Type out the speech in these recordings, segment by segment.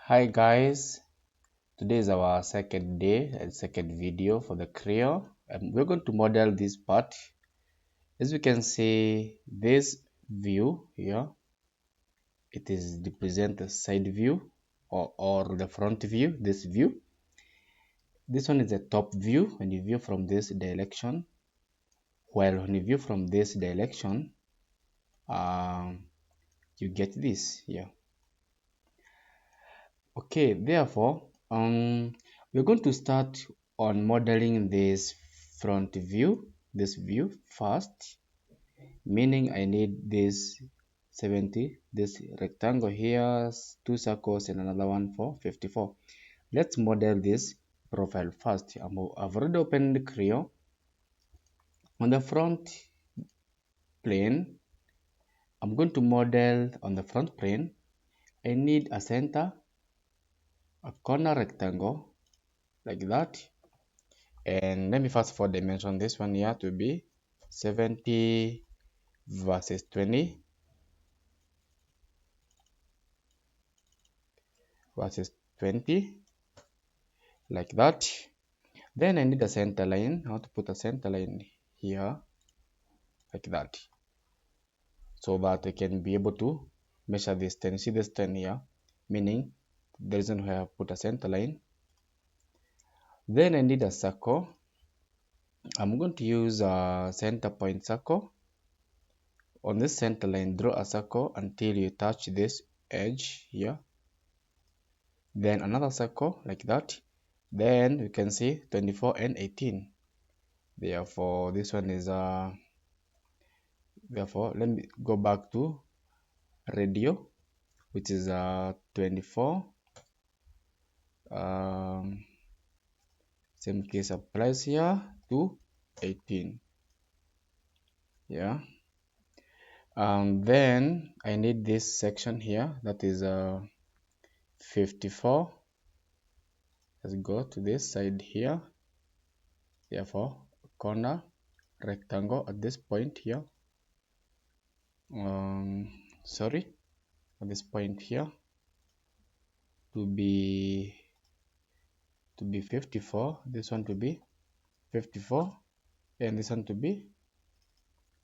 Hi guys, today is our second day and second video for the Creo, and we're going to model this part. As you can see, this view here, it is represent the side view or the front view. This one is the top view when you view from this direction, while when you view from this direction, you get this here. Okay, therefore, we're going to start on modeling this front view, this view first, meaning I need this 70, this rectangle here, two circles and another one for 54. Let's model this profile first. I've already opened Creo. On the front plane, I'm going to model on the front plane. I need a center, a corner rectangle, like that. And let me first of all dimension this one here to be 70 versus 20 versus 20, like that. Then I need a center line. I want to put a center line here, like that, so that I can be able to measure this 10. See this 10 here, meaning the reason why I put a center line. Then I need a circle. I'm going to use a center point circle. On this center line, draw a circle until you touch this edge here. Then another circle like that. Then you can see 24 and 18. Therefore, this one is therefore let me go back to radio, which is 24. Same case applies here to 18. Yeah. Then I need this section here, that is 54. Let's go to this side here. Therefore, corner rectangle at this point here. Sorry, at this point here to be 54. This one to be 54, and this one to be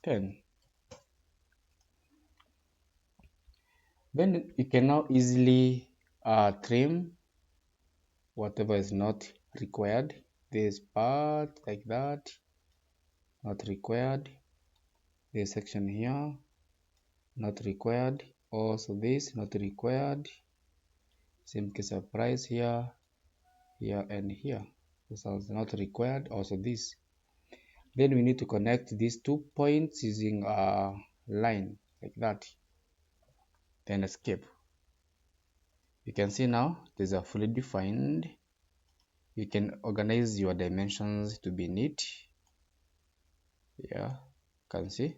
10. Then you can now easily trim whatever is not required. This part like that, not required. This section here, not required. Also this, not required. Same case applies here, here and here. This is not required. Also this. Then we need to connect these 2 points using a line like that. Then escape. You can see now these are fully defined. You can organize your dimensions to be neat. Yeah, you can see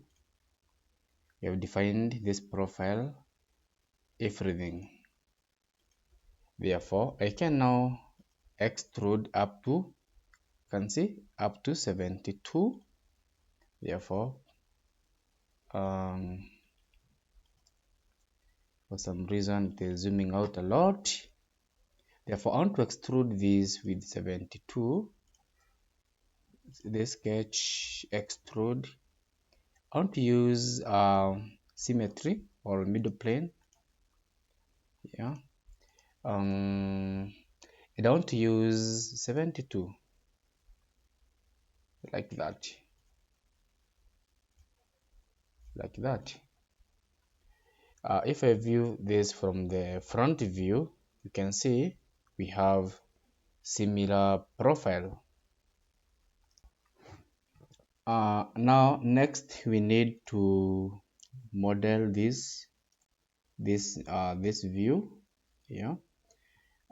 we have defined this profile, everything. Therefore, I can now extrude up to, you can see, up to 72. Therefore, for some reason it is zooming out a lot. Therefore, I want to extrude this with 72. This sketch extrude. I want to use symmetry or middle plane. Yeah. I want to use 72 like that. Like that. If I view this from the front view, you can see we have similar profile. Now next we need to model this view. Yeah.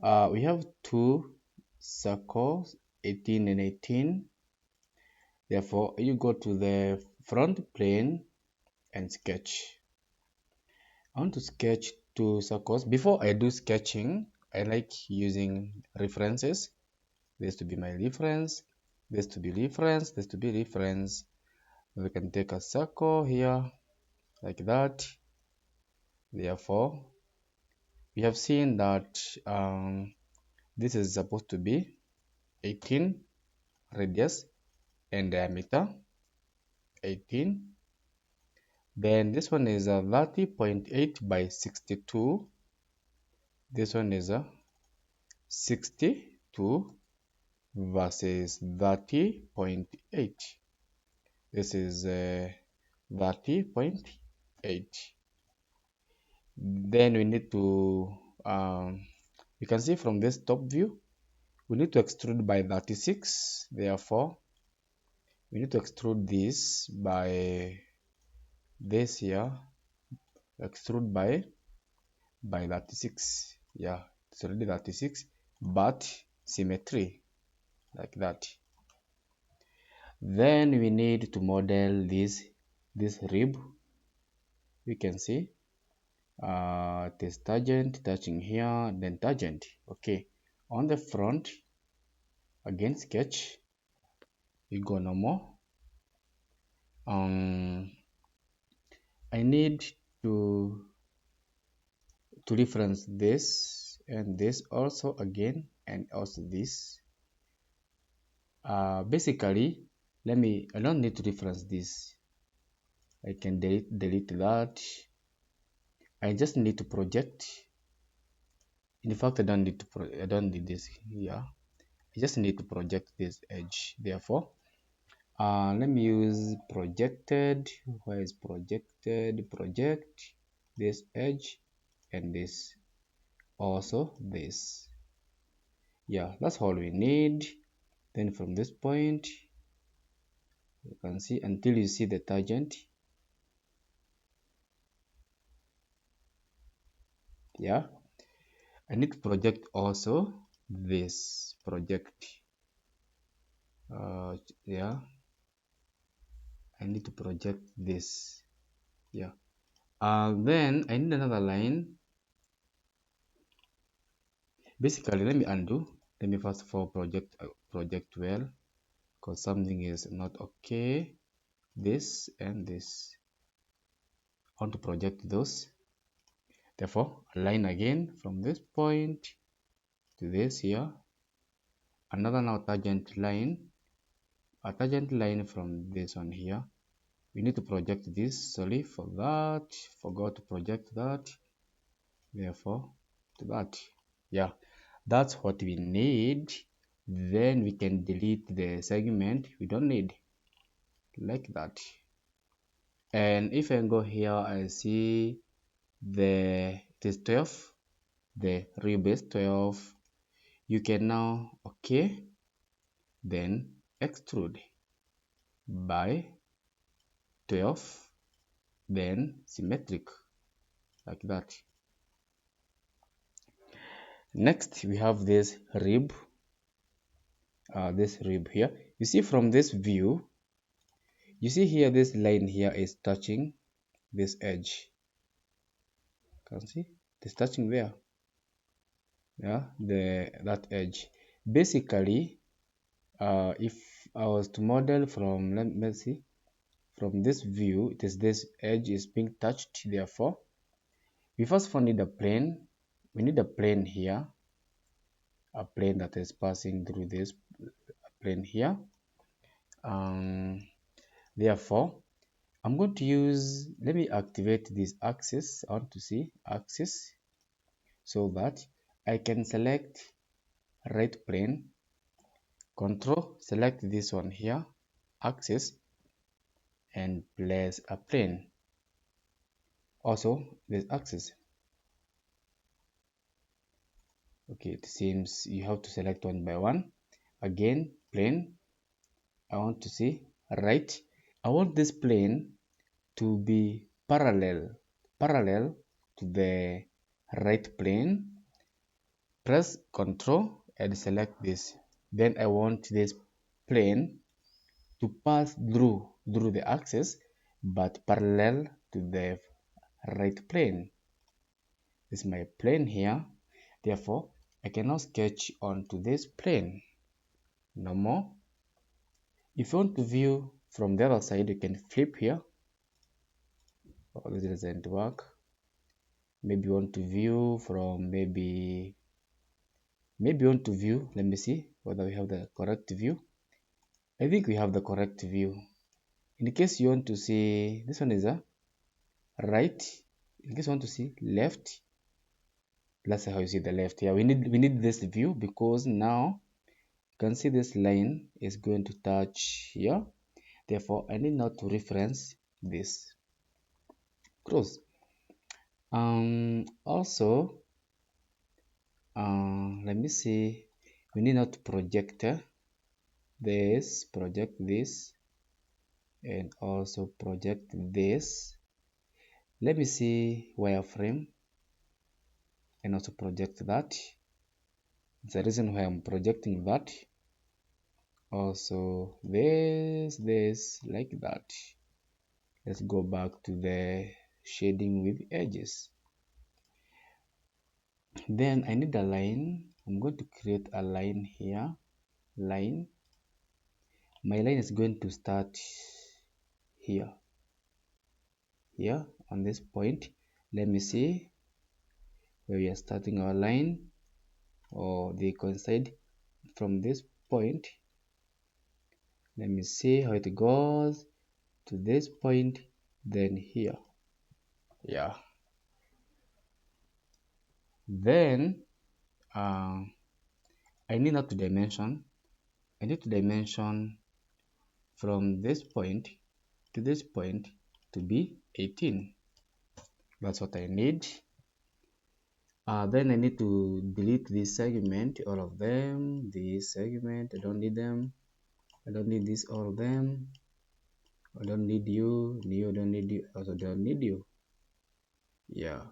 We have two circles, 18 and 18. Therefore, you go to the front plane and sketch. I want to sketch two circles. Before I do sketching, I like using references. This to be my reference, this to be reference, this to be reference. We can take a circle here like that. Therefore, we have seen that this is supposed to be 18 radius and diameter 18. Then this one is a 30.8 by 62. This one is a 62 versus 30.8. This is 30.8. Then we need to you can see from this top view we need to extrude by 36. Therefore we need to extrude this by this here, extrude by 36. Yeah, it's already 36, but symmetry like that. Then we need to model this rib. We can see this tangent touching here, then tangent. Okay, on the front, again sketch, we go normal. I need to reference this and this also again, and also this. Basically, I don't need to reference this. I can delete that. I just need to project. In fact, I don't need this here. I just need to project this edge. Therefore, let me use projected. Where is projected? Project this edge and this, also this. Yeah, that's all we need. Then from this point, you can see until you see the tangent. Yeah, I need to project also this project. Yeah, I need to project this. Yeah. Then I need another line. Basically, let me undo. Let me first of all project well, because something is not okay. This and this. I want to project those. Therefore, align again from this point to this here. Another now tangent line. A tangent line from this one here. We need to project this. Sorry for that. Forgot to project that. Therefore, to that. Yeah, that's what we need. Then we can delete the segment we don't need, like that. And if I go here, I see it is 12, the rib is 12. You can now okay, then extrude by 12, then symmetric, like that. Next we have this rib here. You see from this view, you see here this line here is touching this edge. You can see it is touching there. Yeah, that edge. Basically, if I was to model from, let's see, from this view, it is this edge is being touched. Therefore, we first of all need a plane. We need a plane here, a plane that is passing through this plane here. Therefore, I'm going to use, let me activate this axis. I want to see axis so that I can select right plane, control, select this one here, axis, and place a plane. Also, this axis. Okay, it seems you have to select one by one. Again, plane. I want to see right. I want this plane to be parallel to the right plane. Press Ctrl and select this. Then I want this plane to pass through the axis, but parallel to the right plane. This is my plane here. Therefore, I can now sketch onto this plane. No more. If you want to view from the other side, you can flip here. Oh, this doesn't work. maybe you want to view from maybe you want to view, let me see whether we have the correct view. I think we have the correct view. In case you want to see, this one is a right. In case you want to see left, let's see how you see the left here. We need this view because now you can see this line is going to touch here. Therefore, I need now to reference this cross. Also, let me see. We need now to project this, and also project this. Let me see wireframe and also project that. The reason why I'm projecting that. Also this like that. Let's go back to the shading with edges. Then I need a line. I'm going to create a line here. Line. My line is going to start here. Here on this point. Let me see where we are starting our line, or they coincide from this point. Let me see how it goes to this point, then here. Yeah. Then I need not to dimension. I need to dimension from this point to this point to be 18. That's what I need. Then I need to delete this segment, all of them. This segment, I don't need them. I don't need this, all of them. I don't need you. I don't need you. I also don't need you. Yeah.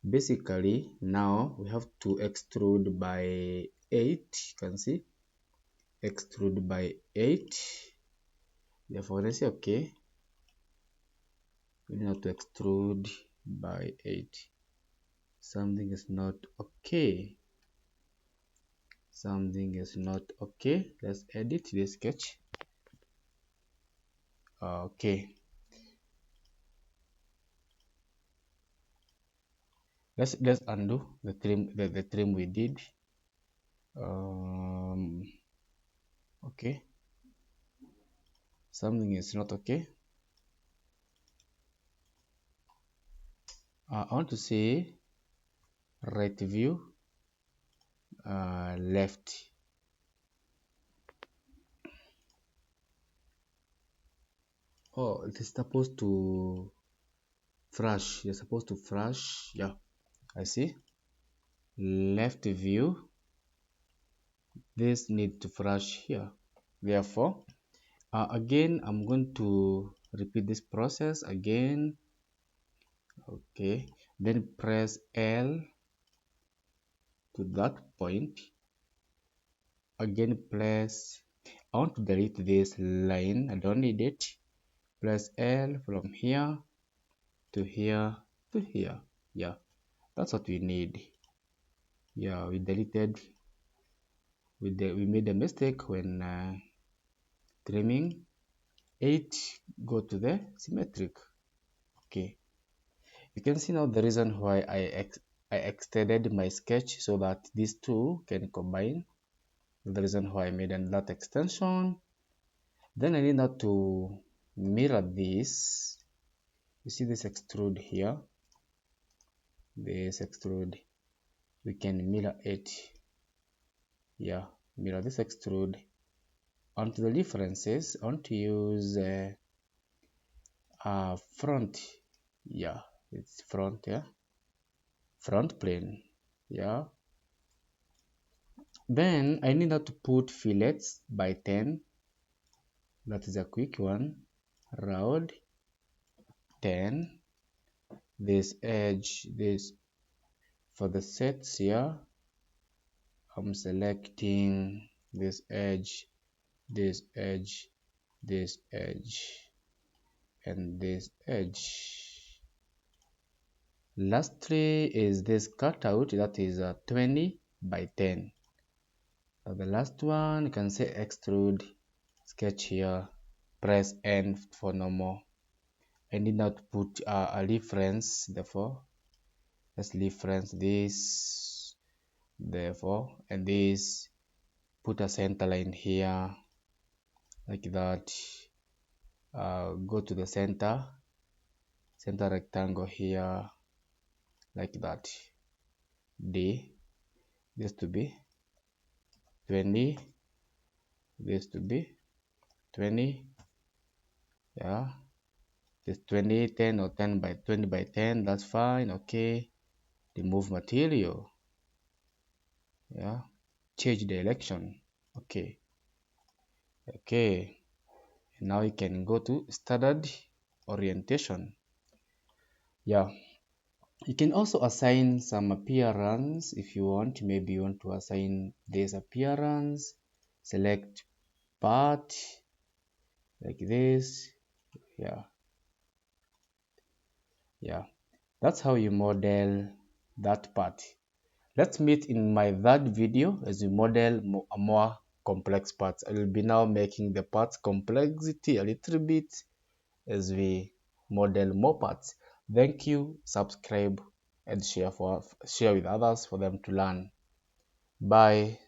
Basically, now we have to extrude by 8. You can see, extrude by 8. Therefore, let's say okay. We need now to extrude by 8. Something is not okay. Something is not okay. Let's edit this sketch. Okay. Let's undo the trim we did. Okay. Something is not okay. I want to say right view, left. Oh, it is supposed to flash. You're supposed to flash. Yeah, I see. Left view. This needs to flash here. Therefore, again, I'm going to repeat this process again. Okay, then press L to that point. Again, press. I want to delete this line. I don't need it. Press L from here to here to here. Yeah, that's what we need. Yeah, we deleted. We made a mistake when trimming. 8 go to the symmetric. Okay, you can see now the reason why I extended my sketch so that these two can combine. The reason why I made that extension. Then I need now to mirror this. You see this extrude here. This extrude, we can mirror it. Yeah, mirror this extrude onto the differences. I want to use front. Yeah, it's front. Yeah, front plane. Yeah. Then I need now to put fillets by 10. That is a quick one. Round 10. This edge, this for the sets here. I'm selecting this edge, this edge, this edge, and this edge. Lastly is this cutout, that is a 20 by 10. The last one, you can say extrude, sketch here, press N for normal. I need now to put a reference, therefore let's reference this, therefore, and this, put a center line here like that. Go to the center rectangle here like that. This to be 20, this to be 20, yeah, this 20, 10 or 10 by 20 by 10, that's fine. Okay, remove material, yeah, change direction. Okay, now you can go to standard orientation. Yeah, you can also assign some appearance if you want. Maybe you want to assign this appearance, select part like this. Yeah, that's how you model that part. Let's meet in my third video as we model more complex parts. I will be now making the parts complexity a little bit as we model more parts. Thank you, subscribe and share with others for them to learn. Bye.